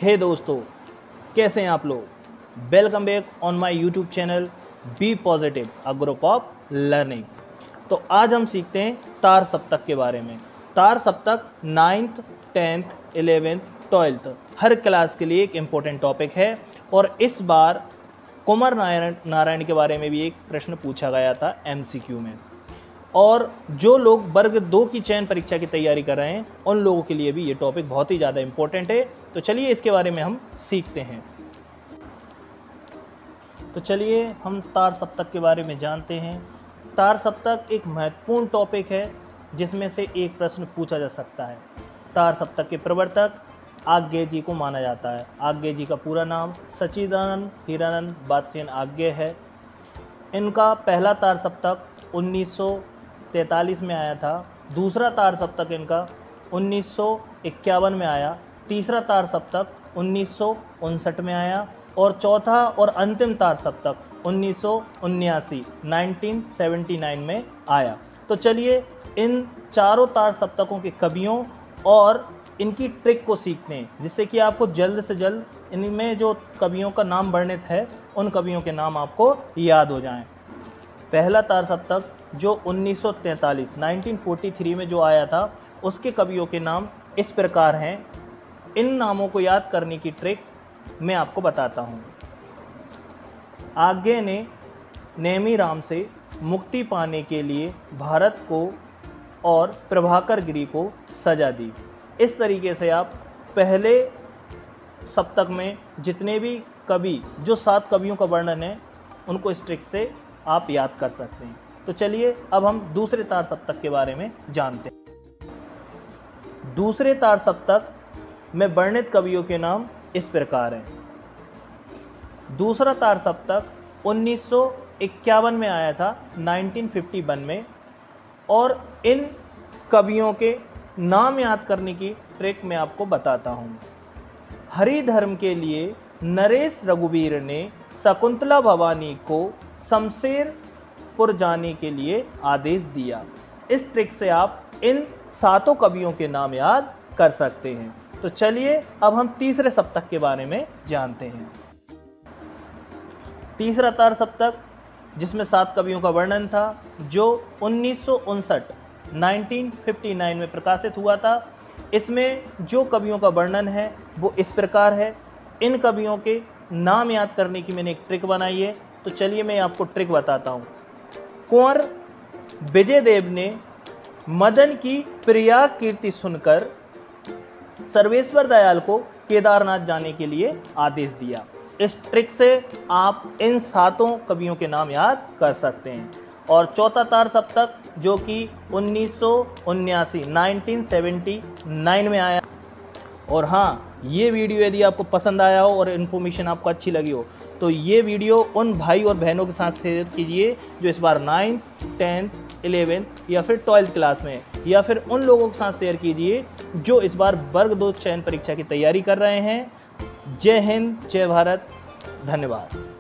हे दोस्तों, कैसे हैं आप लोग। Welcome back on my YouTube channel be positive a group of learning. तो आज हम सीखते हैं तार सप्तक के बारे में। तार सप्तक 9th 10th 11th 12th हर क्लास के लिए एक इम्पोर्टेंट टॉपिक है और इस बार कुमार नारायण के बारे में भी एक प्रश्न पूछा गया था MCQ में। और जो लोग वर्ग 2 की चयन परीक्षा की तैयारी कर रहे हैं उन लोगों के लिए भी ये टॉपिक बहुत ही ज़्यादा इम्पोर्टेंट है। तो चलिए इसके बारे में हम सीखते हैं। तो चलिए हम तार सप्तक के बारे में जानते हैं। तार सप्तक एक महत्वपूर्ण टॉपिक है जिसमें से एक प्रश्न पूछा जा सकता है। तार सप्तक के प्रवर्तक आज्ञे जी को माना जाता है। आज्ञे जी का पूरा नाम सच्चिदानंद हीरानंद बादशाह आज्ञे है। इनका पहला तार सप्तक 1943 में आया था। दूसरा तार सप्तक इनका 1951 में आया। तीसरा तार सप्तक 1959 में आया और चौथा और अंतिम तार सप्तक 1979 में आया। तो चलिए इन चारों तार सप्तकों के कवियों और इनकी ट्रिक को सीखते हैं, जिससे कि आपको जल्द से जल्द इनमें जो कवियों का नाम वर्णित है उन कवियों के नाम आपको याद हो जाएं। पहला तार सप्तक जो 1943 में जो आया था उसके कवियों के नाम इस प्रकार हैं। इन नामों को याद करने की ट्रिक मैं आपको बताता हूँ। आज्ञे ने नेमी राम से मुक्ति पाने के लिए भारत को और प्रभाकर गिरी को सजा दी। इस तरीके से आप पहले सप्तक में जितने भी कवि जो 7 कवियों का वर्णन है उनको इस ट्रिक से आप याद कर सकते हैं। तो चलिए अब हम दूसरे तार सप्तक के बारे में जानते हैं। दूसरे तार सप्तक में वर्णित कवियों के नाम इस प्रकार हैं। दूसरा तार सप्तक 1951 में आया था, 1951 में। और इन कवियों के नाम याद करने की ट्रिक मैं आपको बताता हूँ। हरि धर्म के लिए नरेश रघुवीर ने शकुंतला भवानी को शमशेरपुर जाने के लिए आदेश दिया। इस ट्रिक से आप इन 7 कवियों के नाम याद कर सकते हैं। तो चलिए अब हम तीसरे सप्तक के बारे में जानते हैं। तीसरा तार सप्तक जिसमें 7 कवियों का वर्णन था, जो 1959 में प्रकाशित हुआ था। इसमें जो कवियों का वर्णन है वो इस प्रकार है। इन कवियों के नाम याद करने की मैंने एक ट्रिक बनाई है। तो चलिए मैं आपको ट्रिक बताता हूँ। कुंवर विजयदेव ने मदन की प्रिया कीर्ति सुनकर सर्वेश्वर दयाल को केदारनाथ जाने के लिए आदेश दिया। इस ट्रिक से आप इन 7 कवियों के नाम याद कर सकते हैं। और चौथा तार सप्तक जो कि 1979 में आया। और हाँ, ये वीडियो यदि आपको पसंद आया हो और इन्फॉर्मेशन आपको अच्छी लगी हो तो ये वीडियो उन भाई और बहनों के साथ शेयर कीजिए जो इस बार 9th 10th 11th या फिर 12th क्लास में है, या फिर उन लोगों के साथ शेयर कीजिए जो इस बार वर्ग 2 चयन परीक्षा की तैयारी कर रहे हैं। जय हिंद, जय भारत, धन्यवाद।